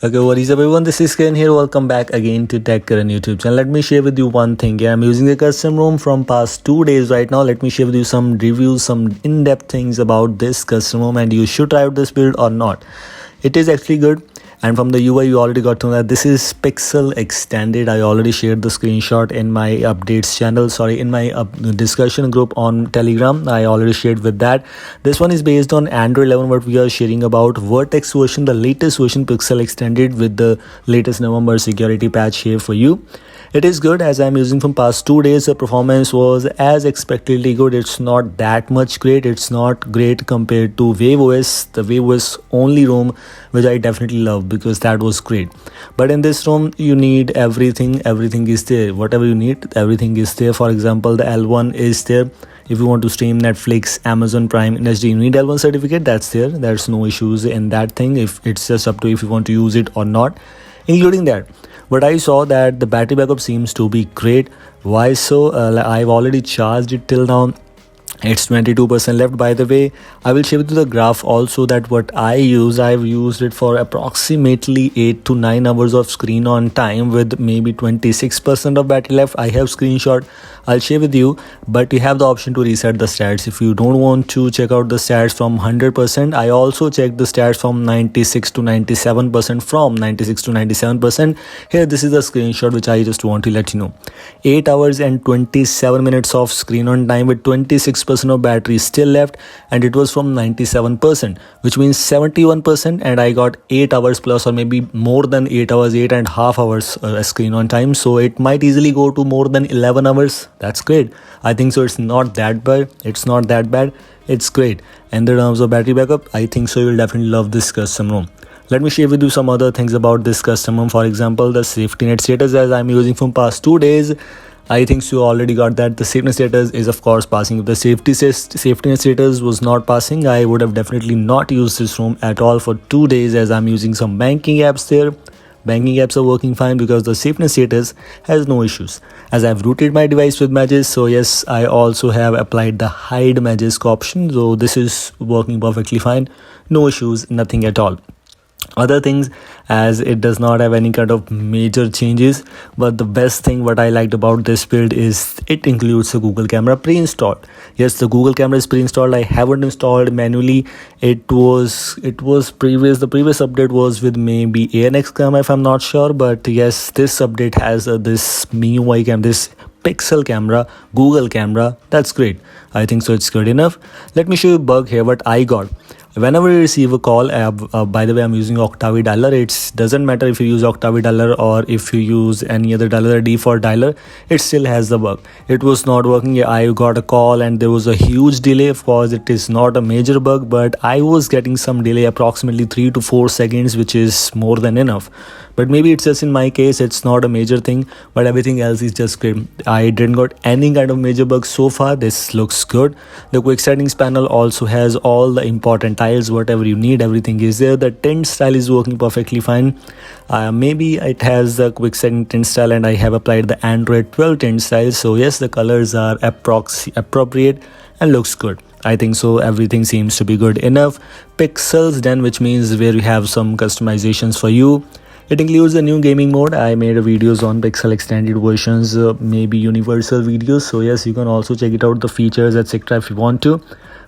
Okay, what is up everyone? This is Ken here. Welcome back again to Tech Karan YouTube channel. Let me share with you one thing. Yeah, I'm using the custom ROM from past 2 days right now. Let me share with you some reviews, some in-depth things about this custom ROM, and you should try out this build or not. It is actually good. And from the UI, you already got to know that this is Pixel Extended. I already shared the screenshot in my updates channel. Sorry, in my discussion group on Telegram. I already shared with that. This one is based on Android 11. What we are sharing about Vertex version, the latest version, Pixel Extended with the latest November security patch here for you. It is good as I'm using from past 2 days. The performance was as expectedly good. It's not that much great. It's not great compared to Wave OS, the Wave OS only ROM, which I definitely love because that was great. But in this ROM, you need everything. Everything is there. Whatever you need, everything is there. For example, the L1 is there. If you want to stream Netflix, Amazon Prime in HD, you need L1 certificate. That's there. There's no issues in that thing. If it's just up to if you want to use it or not, including that. But I saw that the battery backup seems to be great. Why so? I've already charged it till now. It's 22% left. By the way, I will share with you the graph also that what I've used it for approximately 8 to 9 hours of screen on time with maybe 26% of battery left. I have screenshot, I'll share with you, but you have the option to reset the stats if you don't want to check out the stats from 100%. I also checked the stats from 96 to 97%. From 96 to 97%, here this is the screenshot which I just want to let you know. 8 hours and 27 minutes of screen on time with 26% of battery still left, and it was from 97%, which means 71%, and I got 8 hours plus or maybe more than 8 hours, 8.5 hours screen on time. So it might easily go to more than 11 hours. That's great. I think so. It's not that bad. It's great. And in terms of battery backup, I think so you'll definitely love this custom ROM. Let me share with you some other things about this custom ROM. For example, the safety net status, as I'm using from past 2 days. I think so you already got that. The safety net status is of course passing. If the safety net status was not passing, I would have definitely not used this ROM at all for 2 days, as I'm using some banking apps there. Banking apps are working fine because the safety status has no issues. As I've rooted my device with Magisk, so yes, I also have applied the hide Magisk option. So this is working perfectly fine. No issues, nothing at all. Other things, as it does not have any kind of major changes, but the best thing what I liked about this build is it includes a Google camera pre-installed. Yes, the Google camera is pre-installed. I haven't installed manually. It was the previous update was with maybe ANX camera, if I'm not sure, but yes, this update has this MIUI cam, this Pixel camera, Google camera. That's great. I think so it's good enough. Let me show you a bug here what I got. Whenever you receive a call, by the way, I'm using Octavi dialer. It doesn't matter if you use Octavi dialer or if you use any other dialer, default dialer, it still has the bug. It was not working. I got a call and there was a huge delay. Of course, it is not a major bug, but I was getting some delay, approximately 3 to 4 seconds, which is more than enough. But maybe it's just in my case, it's not a major thing, but everything else is just great. I didn't got any kind of major bugs so far. This looks good. The quick settings panel also has all the important tiles, whatever you need, everything is there. The tint style is working perfectly fine. Maybe it has the quick setting tint style, and I have applied the Android 12 tint style. So yes, the colors are appropriate and looks good. I think so everything seems to be good enough. Pixels then, which means where you have some customizations for you. It includes a new gaming mode. I made videos on Pixel extended versions, maybe universal videos. So yes, you can also check it out, the features, etc. if you want to.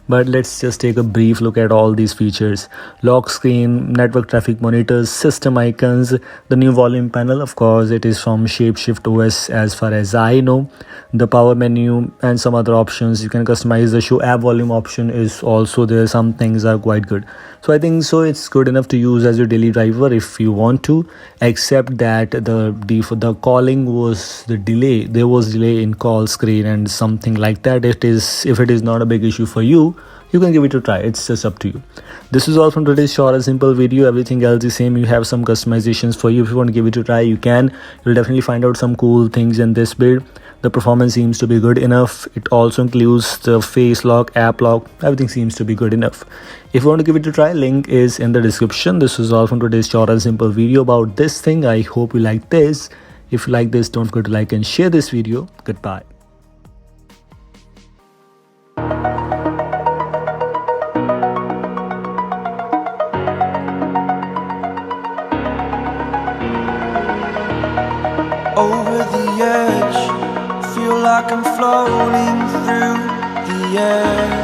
But let's just take a brief look at all these features. Lock screen, network traffic monitors, system icons, the new volume panel. Of course, it is from Shapeshift OS as far as I know. The power menu and some other options. You can customize the show app volume option is also there. Some things are quite good. So I think so it's good enough to use as your daily driver if you want to, except that the calling was the delay. There was delay in call screen and something like that. If it is not a big issue for you, you can give it a try. It's just up to you. This is all from today's short and simple video. Everything else is same. You have some customizations for you. If you want to give it a try, you can. You'll definitely find out some cool things in this build. The performance seems to be good enough. It also includes the face lock, app lock. Everything seems to be good enough. If you want to give it a try, link is in the description. This is all from today's short and simple video about this thing. I hope you like this. If you like this, don't forget to like and share this video. Goodbye. the edge, feel like I'm floating through the air.